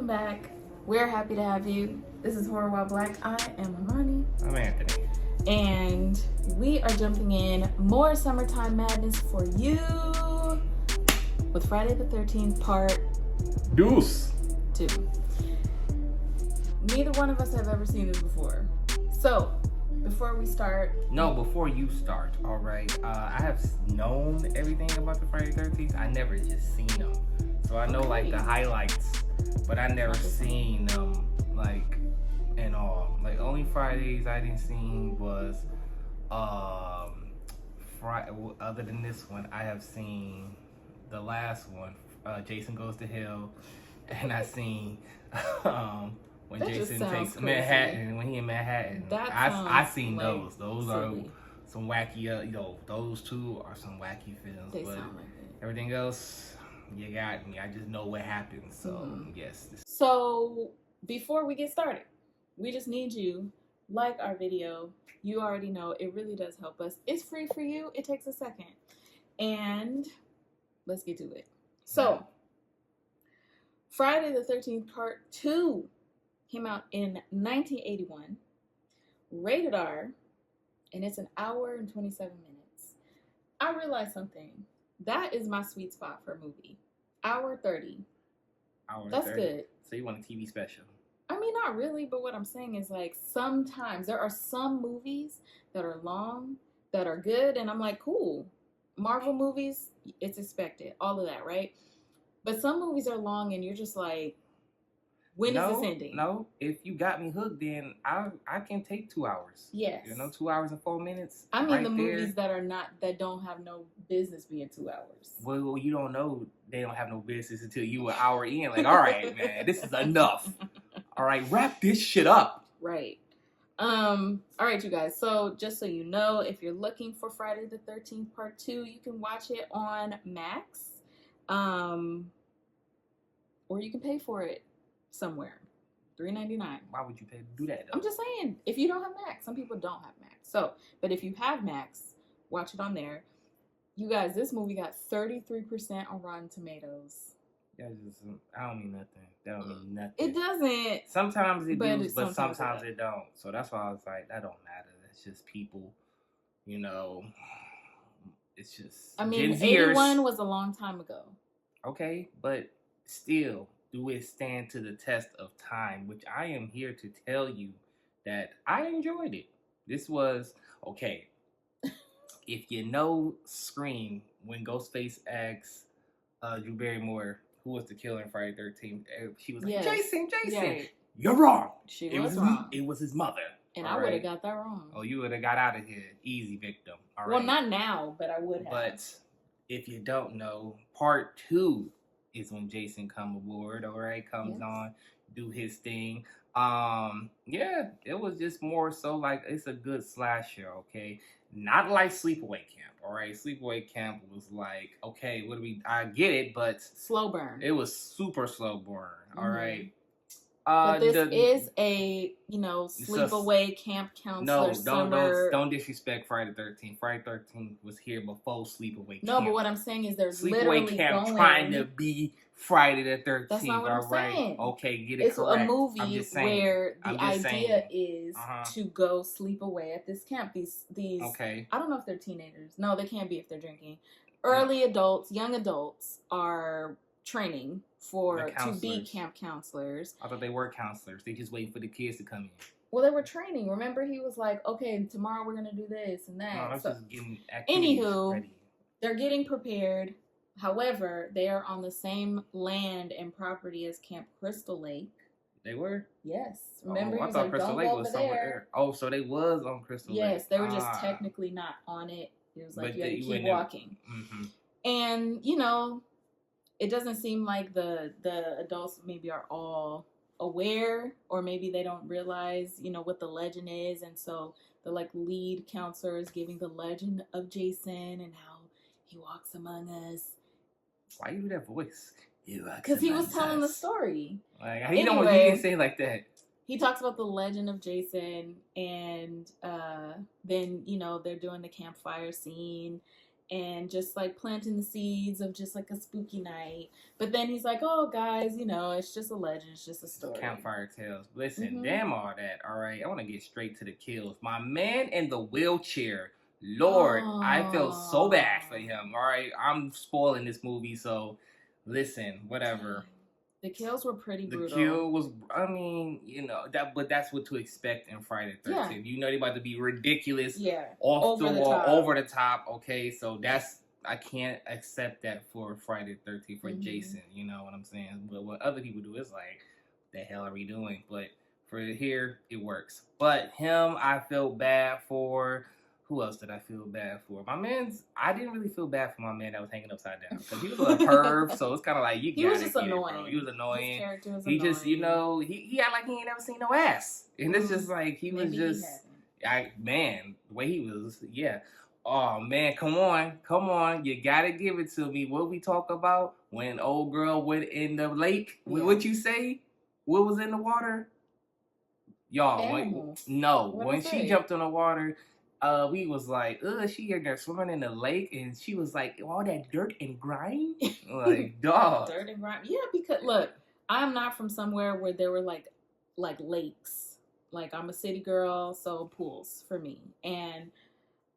back. We're happy to have you. This is Horror While Black. I am Amani. I'm Anthony. And we are jumping in more summertime madness for you with Friday the 13th part Deuce. 2. Neither one of us have ever seen this before. So, before we start... No, before you start, alright. I have known everything about the Friday 13th. I never just seen them. So I know like the highlights, but I never seen them like in all. Like only Fridays I didn't see was Friday. Other than this one, I have seen the last one, Jason Goes to Hell, and I seen when That Jason takes crazy. Manhattan, when he in Manhattan. I seen like those. Those silly. are some wacky. Those two are some wacky films. They but sound like it. everything else, you got me. I just know what happened. So yes. So before we get started, we just need you like our video. You already know it really does help us. It's free for you. It takes a second. And let's get to it. So Friday the 13th part 2 came out in 1981, rated R, and it's an hour and 27 minutes. I realized something. That is my sweet spot for a movie. Hour 30. That's 30. good. So you want a TV special? I mean, not really, but what I'm saying is like sometimes there are some movies that are long, that are good, and I'm like, cool. Marvel movies, it's expected. All of that, right? But some movies are long and you're just like, when is this ending? No, if you got me hooked, then I can take 2 hours. Yes. 2 hours and 4 minutes. I mean right the there. movies that don't have no business being 2 hours. Well, you don't know they don't have no business until you an hour in. Like, all right, man, this is enough. All right, wrap this shit up. Right. All right, you guys. So just so you know, if you're looking for Friday the 13th part 2, you can watch it on Max. Or you can pay for it somewhere. $3.99. Why would you pay to do that, though? I'm just saying, if you don't have Max, some people don't have Max. So, but if you have Max, watch it on there. You guys, this movie got 33% on Rotten Tomatoes. That's just, I don't mean nothing. That don't mean nothing. It doesn't. Sometimes it But do, it- but sometimes sometimes it it don't. So that's why I was like, that don't matter. It's just people, it's just I mean, Gen Zers. 81 was a long time ago. Okay, but still, do it stand to the test of time? Which I am here to tell you that I enjoyed it. This was okay. If you know Scream, when Ghostface asks Drew Barrymore who was the killer in Friday 13th, she was like, Yes. Jason. Yeah, You're wrong. she It was was wrong. It was his mother. And All I would have right? got that wrong. Oh, you would have got out of here. Easy victim. All right. Well, not now, but I would have. But if you don't know, part 2 is when Jason come aboard. All right, comes Yes. on, do his thing. Yeah, it was just more so like it's a good slasher. Okay, not like Sleepaway Camp. All right, Sleepaway Camp was like, okay, what do we? I get it, but Slow burn. it was super slow burn. All Mhm. right. But this is a, sleepaway camp counselor summer. don't disrespect Friday the 13th. Friday the 13th was here before Sleepaway Camp. No, but what I'm saying is they're Sleepaway literally Camp going. trying to be Friday the 13th. That's not what I'm all right? saying. Okay, get it It's correct. a I'm movie just saying. where the I'm just idea saying. is Uh-huh. to go sleep away at this camp. These Okay. I don't know if they're teenagers. No, they can't be if they're drinking. Early adults, young adults are training The to be counselors. camp counselors. I thought they were counselors. They just waiting for the kids to come in. Well, they were training. Remember, he was like, "Okay, tomorrow we're gonna do this and that." No, that's So just getting activities anywho, ready. they're getting prepared. However, they are on the same land and property as Camp Crystal Lake. They were? Yes. Remember, Oh, he I was thought like, Crystal "Don't Lake go was over somewhere there." there. Oh, so they was on Crystal Lake. Yes, they were just Ah. technically not on it. It was like But you had to you keep wouldn't have- walking. Mm-hmm. And, it doesn't seem like the adults maybe are all aware, or maybe they don't realize, what the legend is. And so the lead counselor is giving the legend of Jason and how he walks among us. Why you do that voice? Because he was telling the story. Like, he Anyway. didn't say it like that. He talks about the legend of Jason, and then, they're doing the campfire scene. and just like planting the seeds of just like a spooky night. But then he's like, "Oh, guys, it's just a legend. It's just a story." Campfire tales. Listen, Mm-hmm. damn all that. All right, I want to get straight to the kills. My man in the wheelchair. Lord, I feel so bad for him. All right, I'm spoiling this movie, so listen, whatever. The kills were pretty brutal. The kill was, I mean, but that's what to expect in Friday the 13th. Yeah. They're about to be ridiculous, Yeah, off over the the wall, top. over the top. Okay, so I can't accept that for Friday the 13th for Jason. You know what I'm saying? But what other people do is like, the hell are we doing? But for here, it works. But him, I feel bad for. Who else did I feel bad for? I didn't really feel bad for my man that was hanging upside down. Because he was a perv, so it's kind of like, he was just annoying. He was annoying. His character was he annoying. just, he act like he ain't never seen no ass. And it's just like, he was just, the way he was, yeah. Oh, man, come on. You got to give it to me. What we talk about when old girl went in the lake? Yeah. What you say? What was in the water? Y'all, when she jumped in the water, we was like, she in there swimming in the lake, and she was like, all that dirt and grime? Like, dog. Dirt and grime. Yeah, because, look, I'm not from somewhere where there were, like lakes. Like, I'm a city girl, so pools for me. And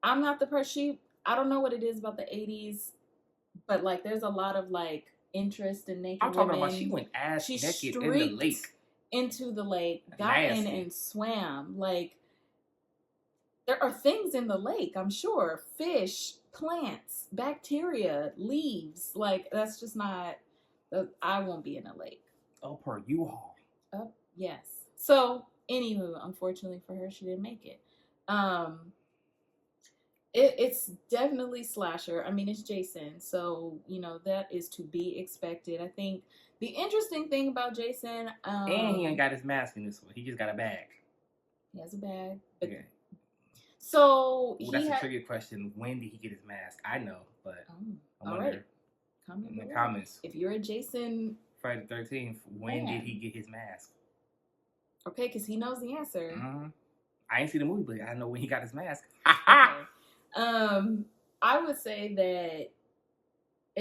I'm not the person, I don't know what it is about the 80s, but, like, there's a lot of, like, interest in naked women. I'm talking about she went ass naked in the lake. Into the lake, got in and swam. Like, there are things in the lake, I'm sure. Fish, plants, bacteria, leaves. Like, that's just not, I won't be in a lake. Oh, per U-Haul. Oh, yes. So, anywho, unfortunately for her, she didn't make it. It's definitely slasher. I mean, it's Jason, so, that is to be expected. I think the interesting thing about Jason... and he ain't got his mask in this one. He just got a bag. He has a bag. Okay. So... that's a tricky question. When did he get his mask? I know, but I wonder. Right. Comment in the comments. If you're a Jason... Friday the 13th, when did he get his mask? Okay, because he knows the answer. Mm-hmm. I ain't seen the movie, but I know when he got his mask. Okay. I would say that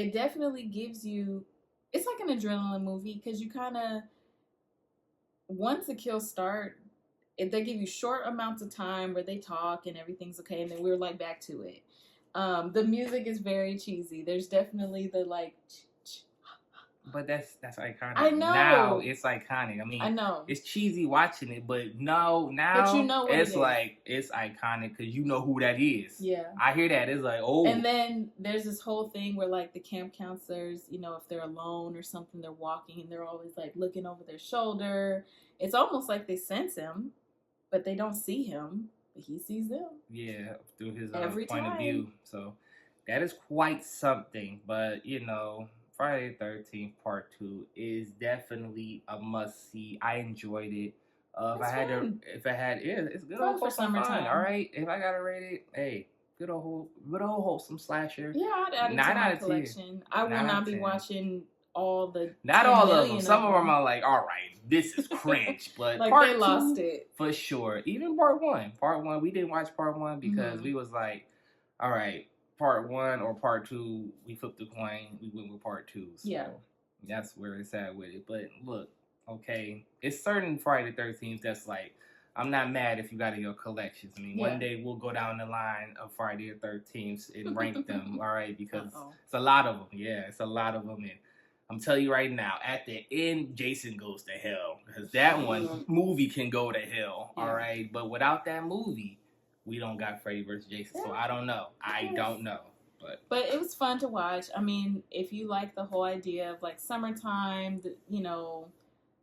it definitely gives you, it's like an adrenaline movie, because you kind of, once the kills start, they give you short amounts of time where they talk and everything's okay, and then we're like back to it. The music is very cheesy. There's definitely the like, but that's iconic. I know. Now it's iconic. I mean, I know it's cheesy watching it, but now but it's like it's iconic because you know who that is. Yeah, I hear that. It's like, oh. And then there's this whole thing where like the camp counselors, if they're alone or something, they're walking and they're always like looking over their shoulder. It's almost like they sense him, but they don't see him, but he sees them. Yeah, through his point of view. So that is quite something. But Friday the 13th Part 2 is definitely a must-see. I enjoyed it. It's good old for summertime. All right, if I gotta rate it, hey, good old wholesome slasher. Yeah, I'd add it to my collection. I will not be watching all the. Not all of them. Some of them are like, all right, this is cringe, but like Part they 2, lost it for sure. Even Part 1, we didn't watch Part 1 because we was like, all right. Part 1 or Part 2, we flipped the coin. We went with Part 2. So yeah, that's where it's at with it. But look, okay, it's certain Friday the 13th that's like, I'm not mad if you got in your collections. I mean, one day we'll go down the line of Friday the 13th and rank them, all right? Because it's a lot of them. Yeah, it's a lot of them. And I'm telling you right now, at the end, Jason goes to hell. Because that movie can go to hell, all right? But without that movie, we don't got Freddy vs. Jason, so I don't know. I don't know. But it was fun to watch. I mean, if you like the whole idea of like summertime,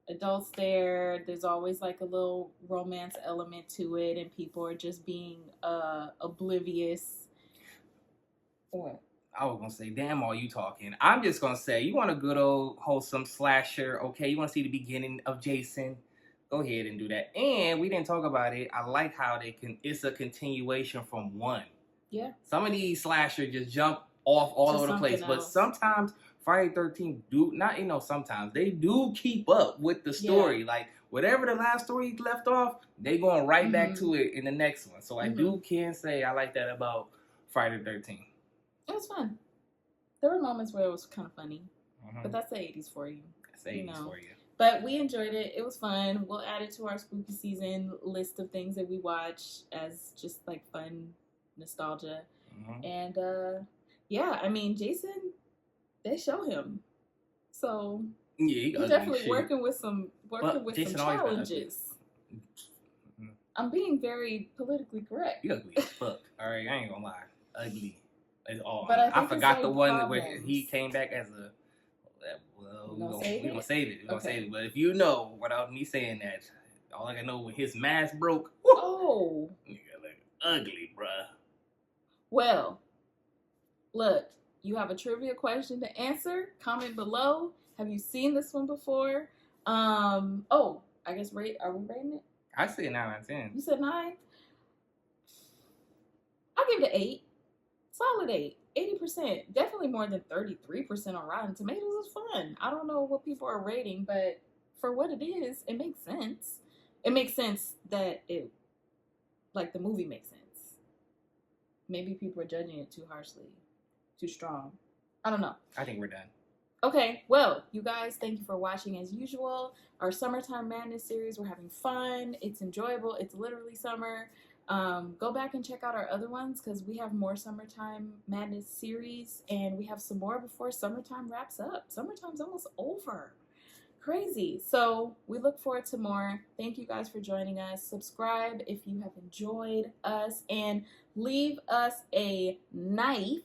adults there's always like a little romance element to it, and people are just being oblivious. What? I was going to say, damn, all you talking. I'm just going to say, you want a good old wholesome slasher, okay? You want to see the beginning of Jason? Go ahead and do that. And we didn't talk about it. I like how it's a continuation from 1. Yeah. Some of these slashers just jump off all over the place. But sometimes Friday the 13th sometimes they do keep up with the story. Yeah. Like whatever the last story left off, they going right back to it in the next one. So I can say I like that about Friday the 13th. It was fun. There were moments where it was kind of funny, but Mhm. that's the 80s for you. That's the 80s You know. for you. But we enjoyed it. It was fun. We'll add it to our spooky season list of things that we watch as just like fun nostalgia. Mhm. And yeah, I mean, Jason, they show him. So Yeah, he he's ugly as definitely shit. working with some Jason always been ugly. challenges. Mhm. I'm being very politically correct. You ugly as fuck. All right, I ain't gonna lie, ugly. It's all. But I I think forgot it's the like one where problems. he came back as a. Well, We gonna save we gonna it? save it. We gonna Okay. save it. But if you know, without me saying that, all I can know when his mask broke. Oh, Nigga look ugly, bruh. well, look, you have a trivia question to answer. Comment below. Have you seen this one before? Oh, I guess are we rating it? I say 9 out of 10. You said 9? I'll give it an 8. Solid 8. 80%. Definitely more than 33% on Rotten Tomatoes is fun. I don't know what people are rating, but for what it is, it makes sense. It makes sense that the movie makes sense. Maybe people are judging it too harshly, too strong. I don't know. I think we're done. Okay, well, you guys, thank you for watching as usual. Our Summertime Madness series, we're having fun. It's enjoyable. It's literally summer. Go back and check out our other ones because we have more Summertime Madness series and we have some more before summertime wraps up. Summertime's almost over. Crazy. So we look forward to more. Thank you guys for joining us. Subscribe if you have enjoyed us and leave us a knife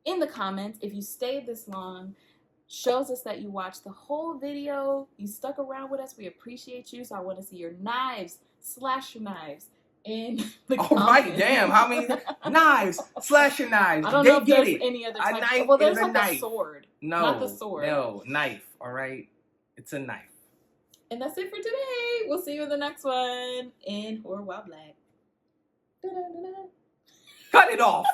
in the comments if you stayed this long. Shows us that you watched the whole video. You stuck around with us. We appreciate you. So I want to see your knives. Slash your knives in the All comments. right, damn. How many knives? Slasher knives. I don't They know if get there's it. any other A type. knife Well, there's is a like knife. a sword. No, Not the sword. No, knife. All right, it's a knife. And that's it for today. We'll see you in the next one in Horror While Black. Da-da-da-da. Cut it off.